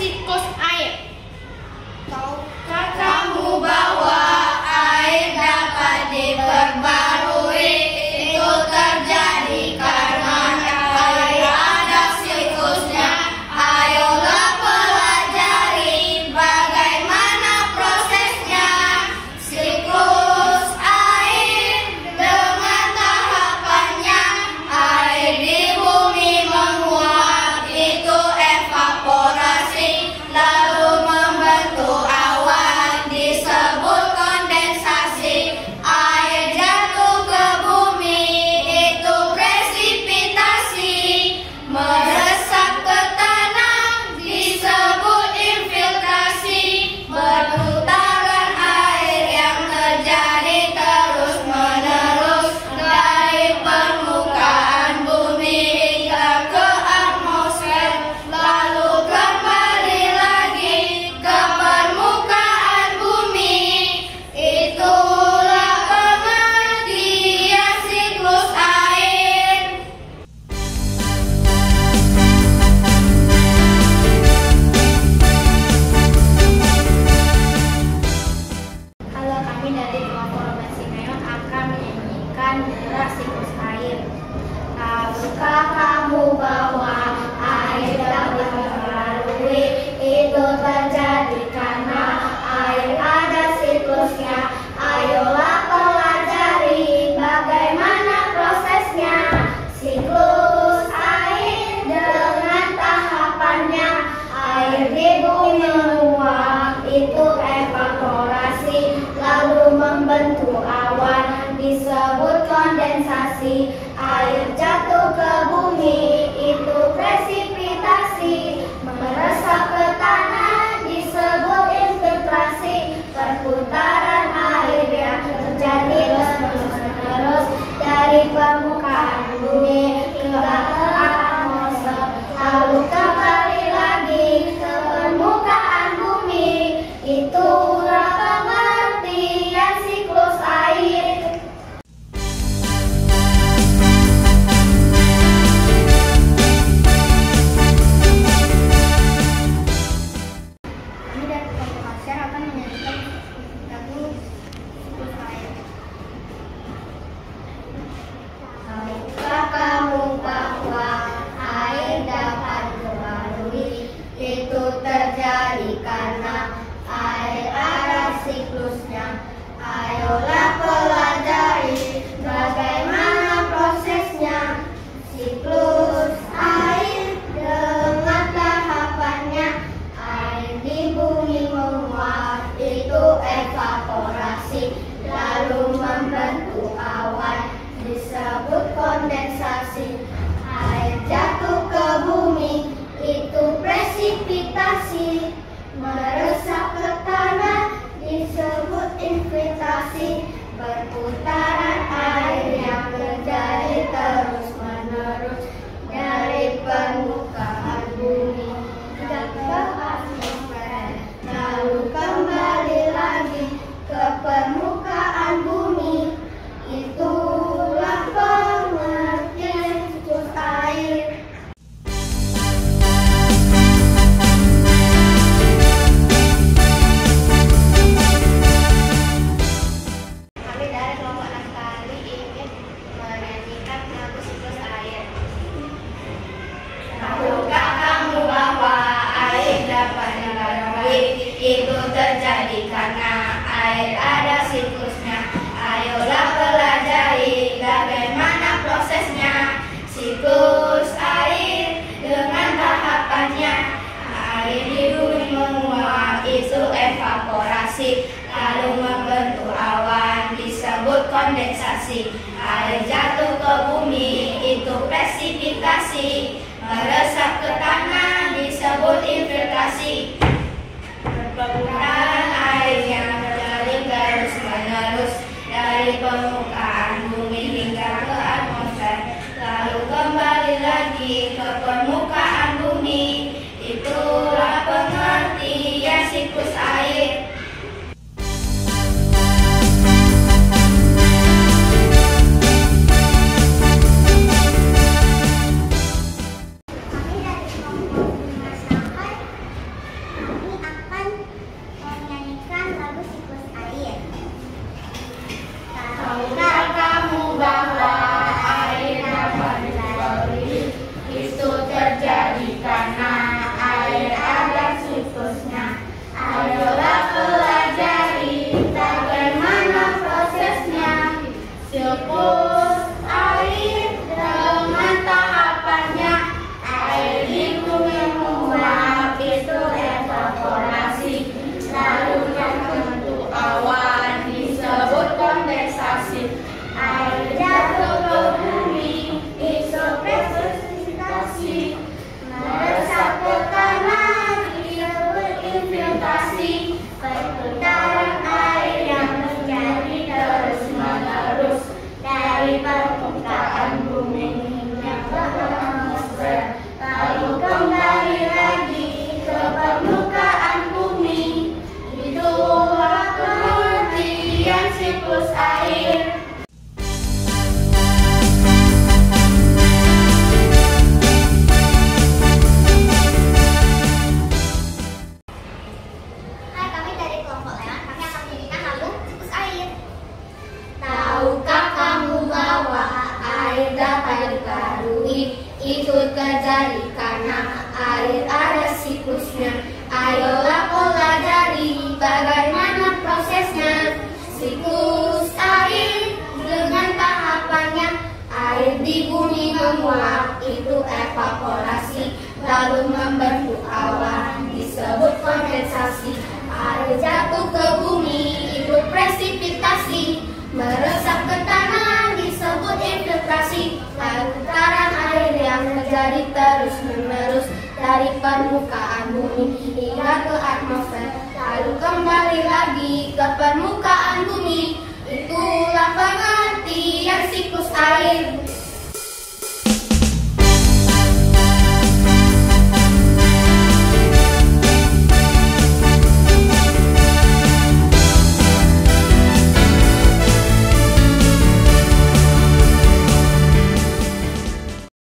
siklus air. Tahukah kamu bahwa air dapat diperbarui? Itu terjadi karena air ada siklusnya. Ayolah pelajari bagaimana prosesnya. Siklus air dengan tahapannya. Air di bumi menguap, itu evaporasi, lalu membentuk awan, disebut kondensasi. Air jatuh ke bumi, itu presipitasi. Meresap ke tanah, disebut infiltrasi. Perputaran air yang terjadi terus menerus dari permukaan bumi hingga ke atmosfer, lalu kembali lagi ke permukaan bumi. Itulah pengertian siklus air. Halo, kami dari kelompok Roban Simeon akan menyanyikan gerak siklus air. Tahukah kamu bahwa air dapat diperbarui? Itu terjadi karena air ada siklusnya. Ayolah pelajari bagaimana prosesnya. Siklus air dengan tahapannya. Air di bumi menguap, itu evaporasi, lalu membentuk awan, disebut kondensasi. Air jatuh ke bumi, itu presipitasi. Meresap ke tanah, disebut infiltrasi. Perputaran air yang terjadi terus-menerus dari permukaan bumi ke atmosfer, lalu kembali lagi ke permukaan bumi. Itulah pengertian siklus air. Kami dari kelompok Asyar akan menyanyikan lagu siklus air. Tahukah kamu bahwa air dapat diperbarui? Itu terjadi karena air ada siklusnya. Ayolah pelajari bagaimana prosesnya. Siklus air dengan tahapannya. Air di bumi menguap, itu evaporasi, lalu membentuk awan, disebut kondensasi. Air jatuh ke bumi, itu presipitasi. Meresap ke tanah, disebut infiltrasi. Berputaran air yang terjadi terus menerus dari permukaan bumi hingga ke atmosfer, lalu kembali lagi ke permukaan bumi. Itulah pengertian siklus air. Kami dari kelompok Naftali ingin menyanyikan lagu siklus air. Tahukah kamu bahwa air dapat diperbarui? Itu terjadi karena air ada siklusnya. Ayolah pelajari bagaimana prosesnya. Siklus air dengan tahapannya. Air di bumi menguap, itu evaporasi, lalu membentuk awan, disebut kondensasi. Air jatuh ke bumi, itu presipitasi. Meresap ke tanah, disebut infiltrasi. Perputaran air yang terjadi terus-menerus dari permukaan bumi hingga ke atmosfer, lalu kembali lagi ke permukaan bumi. Itulah pengertian siklus air. Ayolah pelajari bagaimana prosesnya. Siklus air dengan tahapannya. Air di bumi menguap, itu evaporasi, lalu membentuk awan, disebut kondensasi. Air jatuh ke bumi, itu presipitasi, meresap ke tanah, disebut infiltrasi. Lalu getaran air yang terjadi terus-menerus dari permukaan bumi hingga ke atmosfer, lalu kembali lagi ke permukaan bumi.